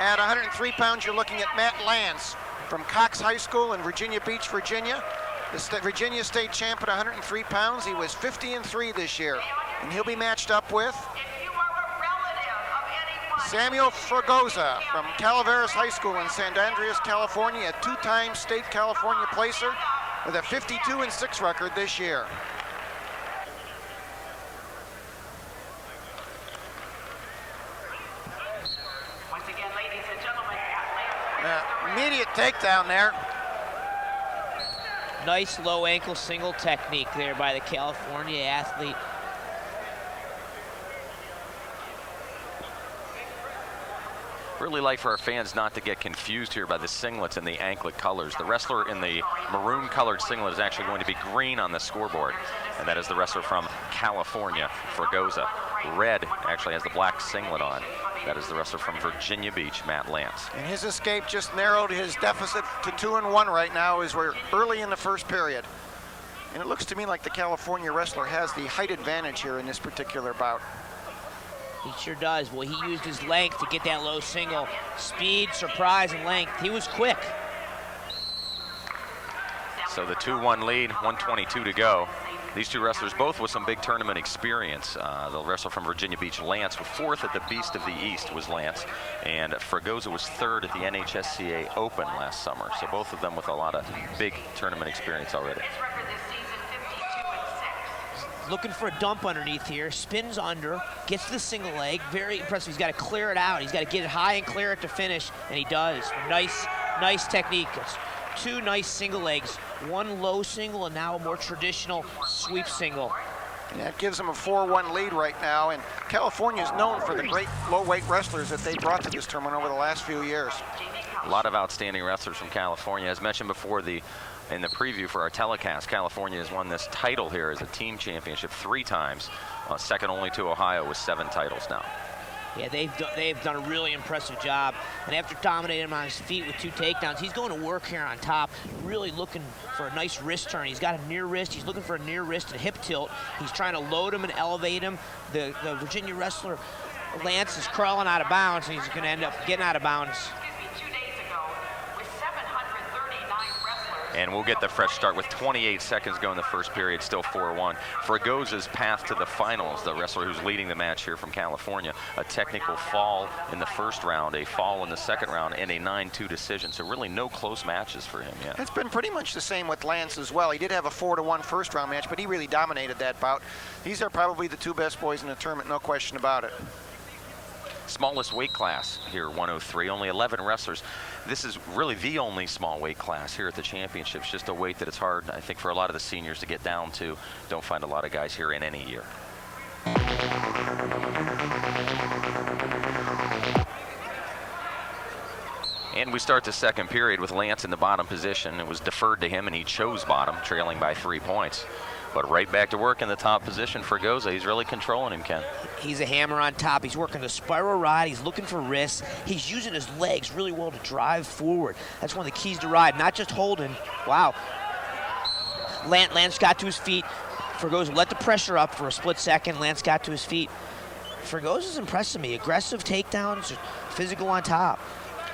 At 103 pounds, you're looking at Matt Lantz from Cox High School in Virginia Beach, Virginia. The Virginia State champ at 103 pounds. He was 50-3 this year. And he'll be matched up with Samuel Fragoza from Calaveras High School in San Andreas, California, a two-time state California placer with a 52-6 record this year. Once again, ladies and gentlemen, Immediate takedown there. Nice low ankle single technique there by the California athlete. Really like for our fans not to get confused here by the singlets and the anklet colors. The wrestler in the maroon colored singlet is actually going to be green on the scoreboard, and that is the wrestler from California, Fragoza. Red actually has the black singlet on. That is the wrestler from Virginia Beach, Matt Lantz. And his escape just narrowed his deficit to 2-1 right now as we're early in the first period. And it looks to me like the California wrestler has the height advantage here in this particular bout. He sure does. Well, he used his length to get that low single. Speed, surprise, and length. He was quick. So the 2-1 lead, 1:22 to go. These two wrestlers both with some big tournament experience. The wrestler from Virginia Beach, Lantz, was fourth at the Beast of the East, was Lantz, and Fragoza was third at the NHSCA Open last summer. So both of them with a lot of big tournament experience already. Looking for a dump underneath here, spins under, gets to the single leg, very impressive. He's got to clear it out. He's got to get it high and clear it to finish, and he does. Nice technique. It's two nice single legs, one low single and now a more traditional sweep single. Yeah, it gives them a 4-1 lead right now, and California is known for the great low-weight wrestlers that they brought to this tournament over the last few years. A lot of outstanding wrestlers from California. As mentioned before, in the preview for our telecast, California has won this title here as a team championship 3 times, second only to Ohio with 7 titles now. Yeah, they've done a really impressive job. And after dominating him on his feet with 2 takedowns, he's going to work here on top, really looking for a nice wrist turn. He's got a near wrist. He's looking for a near wrist and hip tilt. He's trying to load him and elevate him. The Virginia wrestler, Lantz, is crawling out of bounds, and he's going to end up getting out of bounds. And we'll get the fresh start with 28 seconds to go in the first period, still 4-1. Fragoza's path to the finals, the wrestler who's leading the match here from California, a technical fall in the first round, a fall in the second round, and a 9-2 decision. So really no close matches for him yet. It's been pretty much the same with Lantz as well. He did have a 4-1 first round match, but he really dominated that bout. These are probably the 2 best boys in the tournament, no question about it. Smallest weight class here, 103, only 11 wrestlers. This is really the only small weight class here at the championships, just a weight that it's hard, I think, for a lot of the seniors to get down to. Don't find a lot of guys here in any year. And we start the second period with Lantz in the bottom position. It was deferred to him, and he chose bottom, trailing by 3 points. But right back to work in the top position for Fragoza. He's really controlling him, Ken. He's a hammer on top. He's working the spiral ride. He's looking for wrists. He's using his legs really well to drive forward. That's one of the keys to ride, not just holding. Wow. Lantz got to his feet. Fragoza let the pressure up for a split second. Lantz got to his feet. Fragoza's impressing me. Aggressive takedowns, physical on top.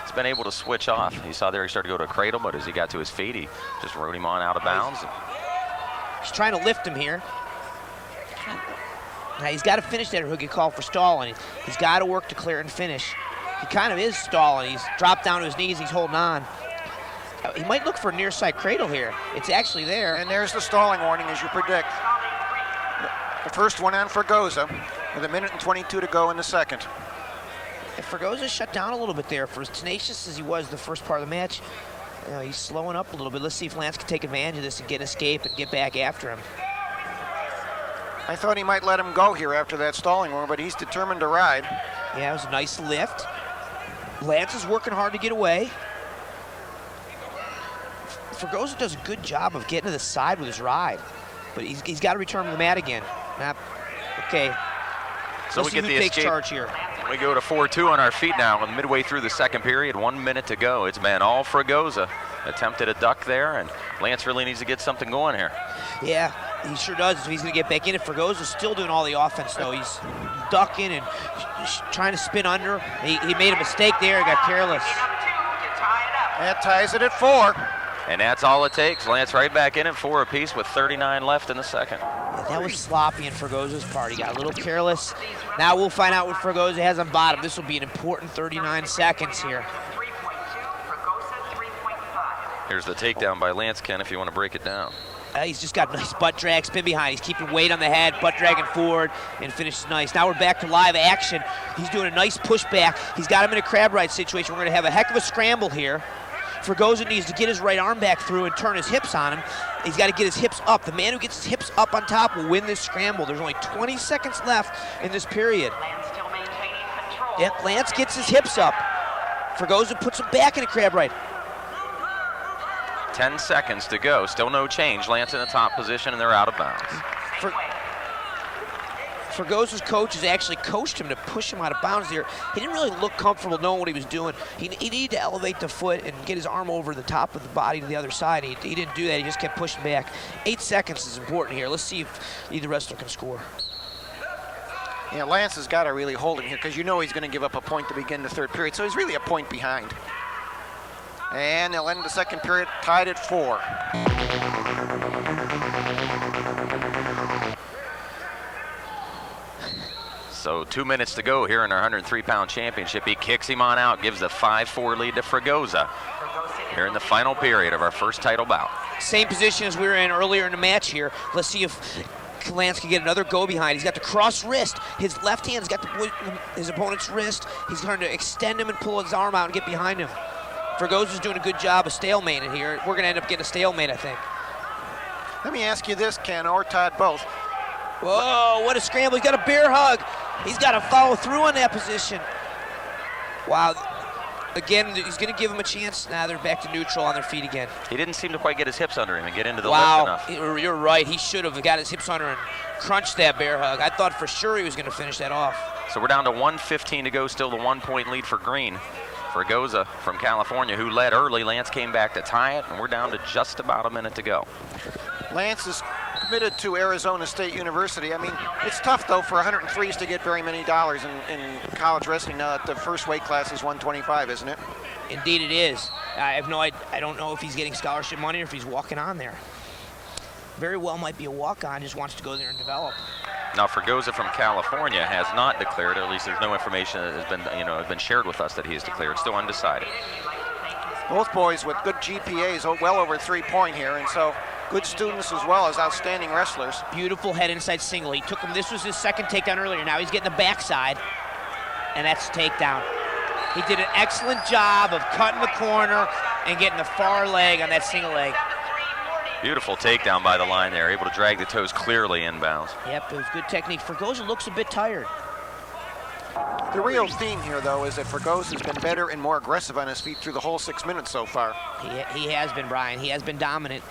He's been able to switch off. You saw there he started to go to a cradle, but as he got to his feet, he just rode him on out of bounds. He's trying to lift him here. Now he's got to finish that or he'll get called for stalling. He's got to work to clear and finish. He kind of is stalling. He's dropped down to his knees. He's holding on. He might look for a near side cradle here. It's actually there. And there's the stalling warning, as you predict. The first one on Fragoza with 1:22 to go in the second. If Fragoza shut down a little bit there, for as tenacious as he was the first part of the match, he's slowing up a little bit. Let's see if Lantz can take advantage of this and get an escape and get back after him. I thought he might let him go here after that stalling warning, but he's determined to ride. Yeah, it was a nice lift. Lantz is working hard to get away. Fragoza does a good job of getting to the side with his ride, but he's got to return to the mat again. Okay. So Let's we see get who the takes escape. charge here. We go to 4-2 on our feet now, and midway through the second period, 1 minute to go. It's been all Fragoza. Attempted a duck there, and Lantz really needs to get something going here. Yeah, He sure does. He's going to get back in it. Fragoza's still doing all the offense, though. He's ducking and trying to spin under. He made a mistake there. He got careless. That ties it at 4. And that's all it takes. Lantz right back in at 4 apiece with 39 left in the second. Yeah, that was sloppy in Fragoza's part. He got a little careless. Now we'll find out what Fragoza has on bottom. This will be an important 39 seconds here. Here's the takedown by Lantz, Ken, if you want to break it down. He's just got nice butt drag, spin behind. He's keeping weight on the head, butt dragging forward, and finishes nice. Now we're back to live action. He's doing a nice pushback. He's got him in a crab ride situation. We're going to have a heck of a scramble here. Fragoza needs to get his right arm back through and turn his hips on him. He's got to get his hips up. The man who gets his hips up on top will win this scramble. There's only 20 seconds left in this period. Yeah, Lantz gets his hips up. Fragoza puts him back in a crab ride. 10 seconds to go. Still no change. Lantz in the top position, and they're out of bounds. Fragoza's coach has actually coached him to push him out of bounds there. He didn't really look comfortable knowing what he was doing. He needed to elevate the foot and get his arm over the top of the body to the other side. He didn't do that. He just kept pushing back. 8 seconds is important here. Let's see if either wrestler can score. Yeah, Lantz has got to really hold him here because you know he's going to give up a point to begin the third period. So he's really a point behind. And they'll end the second period tied at 4. So 2 minutes to go here in our 103-pound championship. He kicks him on out, gives a 5-4 lead to Fragoza here in the final period of our first title bout. Same position as we were in earlier in the match here. Let's see if Lantz can get another go behind. He's got the cross wrist. His left hand's got his opponent's wrist. He's trying to extend him and pull his arm out and get behind him. Fragoza's doing a good job of stalemating here. We're going to end up getting a stalemate, I think. Let me ask you this, Ken, or Todd, both. Whoa, what a scramble. He's got a bear hug. He's got to follow through on that position. Wow. Again, he's going to give him a chance. Now they're back to neutral on their feet again. He didn't seem to quite get his hips under him and get into the lift enough. Wow, you're right. He should have got his hips under and crunched that bear hug. I thought for sure he was going to finish that off. So we're down to 1:15 to go, still the 1-point lead for Green. Fragoza from California, who led early. Lantz came back to tie it, and we're down to just about a minute to go. Lantz is committed to Arizona State University. I mean, it's tough, though, for 103s to get very many dollars in college wrestling now that the first weight class is 125, isn't it? Indeed it is. I don't know if he's getting scholarship money or if he's walking on there. Very well might be a walk-on, just wants to go there and develop. Now, Fragoza from California has not declared, or at least there's no information that has been shared with us that he has declared. Still undecided. Both boys with good GPAs, well over 3-point here, and so good students as well as outstanding wrestlers. Beautiful head inside single. He took him. This was his second takedown earlier. Now he's getting the backside, and that's a takedown. He did an excellent job of cutting the corner and getting the far leg on that single leg. Beautiful takedown by the line there, able to drag the toes clearly inbounds. Yep, it was good technique. Fragoza looks a bit tired. The real theme here, though, is that Fragoza has been better and more aggressive on his feet through the whole 6 minutes so far. He has been, Brian. He has been dominant.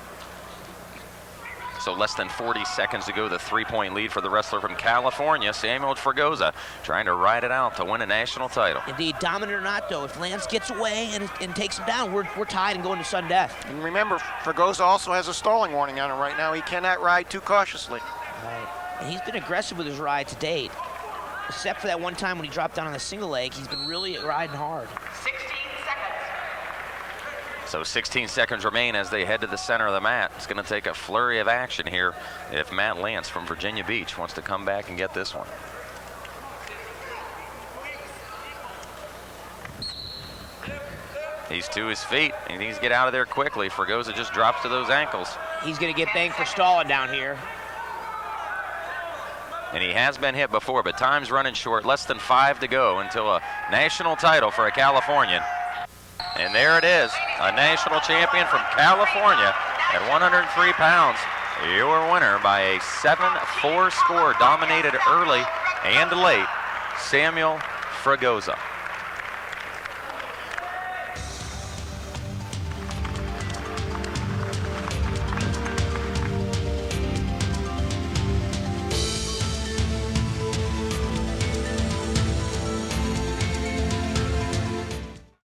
So less than 40 seconds to go, the 3-point lead for the wrestler from California, Samuel Fragoza, trying to ride it out to win a national title. Indeed, dominant or not, though, if Lantz gets away and takes him down, we're tied and going to sudden death. And remember, Fragoza also has a stalling warning on him right now. He cannot ride too cautiously. Right. And he's been aggressive with his ride to date. Except for that one time when he dropped down on the single leg, he's been really riding hard. 16 seconds. So 16 seconds remain as they head to the center of the mat. It's going to take a flurry of action here if Matt Lantz from Virginia Beach wants to come back and get this one. He's to his feet. He needs to get out of there quickly. Fragoza just drops to those ankles. He's going to get banged for stalling down here. And he has been hit before, but time's running short. Less than 5 to go until a national title for a Californian. And there it is, a national champion from California at 103 pounds. Your winner by a 7-4 score, dominated early and late, Samuel Fragoza.